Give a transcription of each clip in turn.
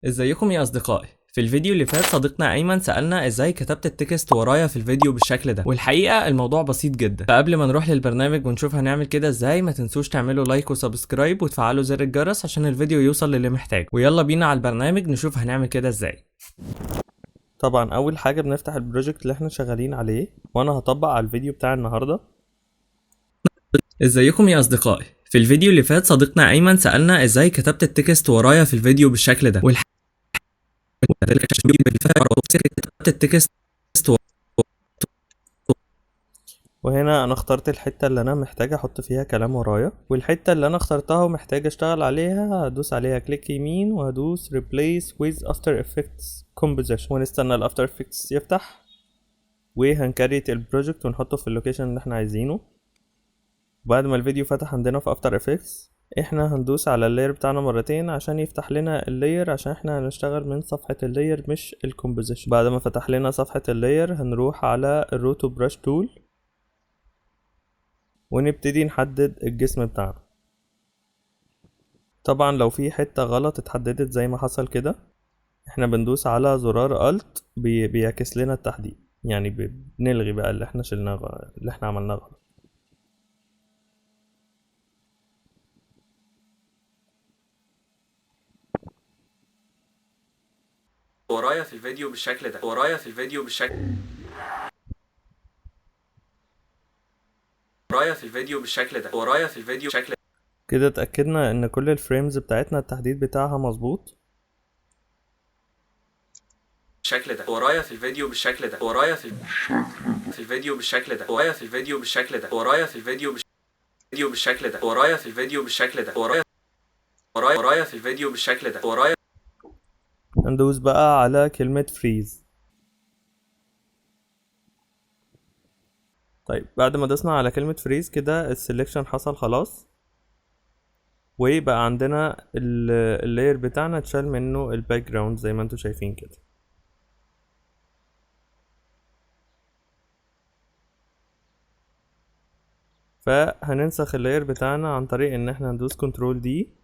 ازيكم يا اصدقائي؟ في الفيديو اللي فات صديقنا ايمن سألنا ازاي كتبت التكست ورايا في الفيديو بالشكل ده، والحقيقة الموضوع بسيط جدا. فقبل ما نروح للبرنامج ونشوف هنعمل كده ازاي، ما تنسوش تعملوا لايك وسبسكرايب وتفعلوا زر الجرس عشان الفيديو يوصل للي محتاجه. ويلا بينا على البرنامج نشوف هنعمل كده ازاي. طبعا اول حاجه بنفتح البروجكت اللي احنا شغالين عليه، وانا هطبق على الفيديو بتاع النهارده. ازيكم يا اصدقائي؟ في الفيديو اللي فات صديقنا ايمن سألنا ازاي كتبت التكست ورايا في الفيديو بالشكل ده، والحقيقة كتبت التكست وهنا انا اخترت الحته اللي انا محتاج احط فيها كلام ورايا، والحته اللي انا اخترتها ومحتاج اشتغل عليها هدوس عليها كليك يمين وهدوس replace with after effects composition، ونستنى الافتر افكتس يفتح، وهنكريت البروجكت ونحطه في اللوكيشن اللي احنا عايزينه. بعد ما الفيديو فتح عندنا في افتر افكتس، احنا هندوس على اللاير بتاعنا مرتين عشان يفتح لنا اللاير، عشان احنا هنشتغل من صفحة اللاير مش الكومبوزيشن. بعد ما فتح لنا صفحة اللاير هنروح على الروتو براش تول ونبتدي نحدد الجسم بتاعنا. طبعا لو في حتة غلط اتحددت زي ما حصل كده، احنا بندوس على زرار الت بيعكس لنا التحديد، يعني بنلغي بقى اللي احنا شلناه اللي احنا عملناه غلط. ورايا في الفيديو بالشكل ده، ورايا في الفيديو بالشكل ورايا في الفيديو بالشكل ده، ورايا في الفيديو بالشكل كده اتأكدنا ان كل الفريمز بتاعتنا التحديد بتاعها مظبوط. بالشكل ده، ورايا في الفيديو بالشكل ده، ورايا في الفيديو بالشكل ده، ورايا في الفيديو بالشكل ده، ورايا في الفيديو بالشكل ده، ورايا في الفيديو بالشكل ده، ورايا في الفيديو بالشكل ده، ورايا. هندوس بقى على كلمة فريز. طيب بعد ما دوسنا على كلمة فريز كده السلكشن حصل خلاص، وبقى عندنا اللاير بتاعنا اتشال منه الباك جراوند زي ما انتوا شايفين كده. فهننسخ اللاير بتاعنا عن طريق ان احنا ندوس كنترول دي،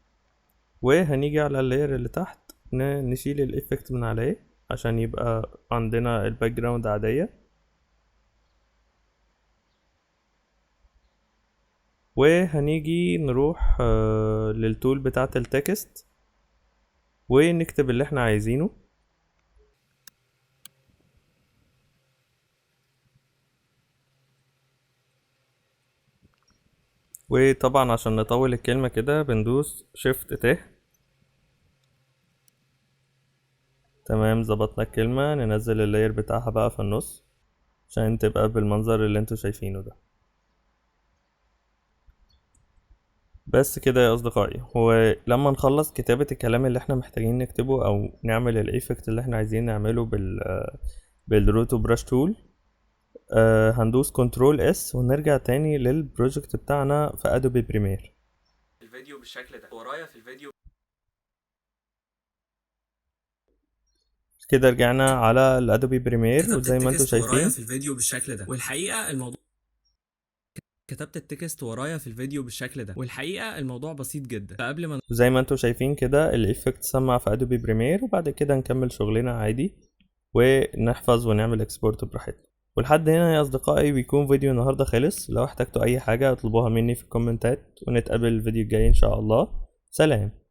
وهنيجي على اللاير اللي تحت نشيل الافكت من عليه عشان يبقى عندنا الباك جراوند عادية، وهنيجي نروح للتول بتاعة التكست ونكتب اللي احنا عايزينه. وطبعا عشان نطول الكلمة كده بندوس شيفت ت. تمام، ظبطنا الكلمة. ننزل اللاير بتاعها بقى في النص عشان تبقى بالمنظر اللي انتوا شايفينه ده. بس كده يا اصدقائي، هو لما نخلص كتابة الكلام اللي احنا محتاجين نكتبه او نعمل الايفكت اللي احنا عايزين نعمله بالروتو براش تول، هندوس كنترول اس ونرجع تاني للبروجكت بتاعنا في ادوبي بريمير. الفيديو بالشكل ده، ورايا في الفيديو كده رجعنا على الادوبي بريمير كتبت وزي ما انتوا التكست ورايا شايفين في الفيديو بالشكل ده، والحقيقة الموضوع كتبت التكست ورايا في الفيديو بالشكل ده، والحقيقة الموضوع بسيط جدا. فقبل ما زي ما انتوا شايفين كده الايفكت سمع في ادوبي بريمير، وبعد كده نكمل شغلنا عادي ونحفظ ونعمل اكسبورت براحتنا. ولحد هنا يا اصدقائي بيكون فيديو النهارده خلص. لو احتجتوا اي حاجه اطلبوها مني في الكومنتات، ونتقابل الفيديو الجاي ان شاء الله. سلام.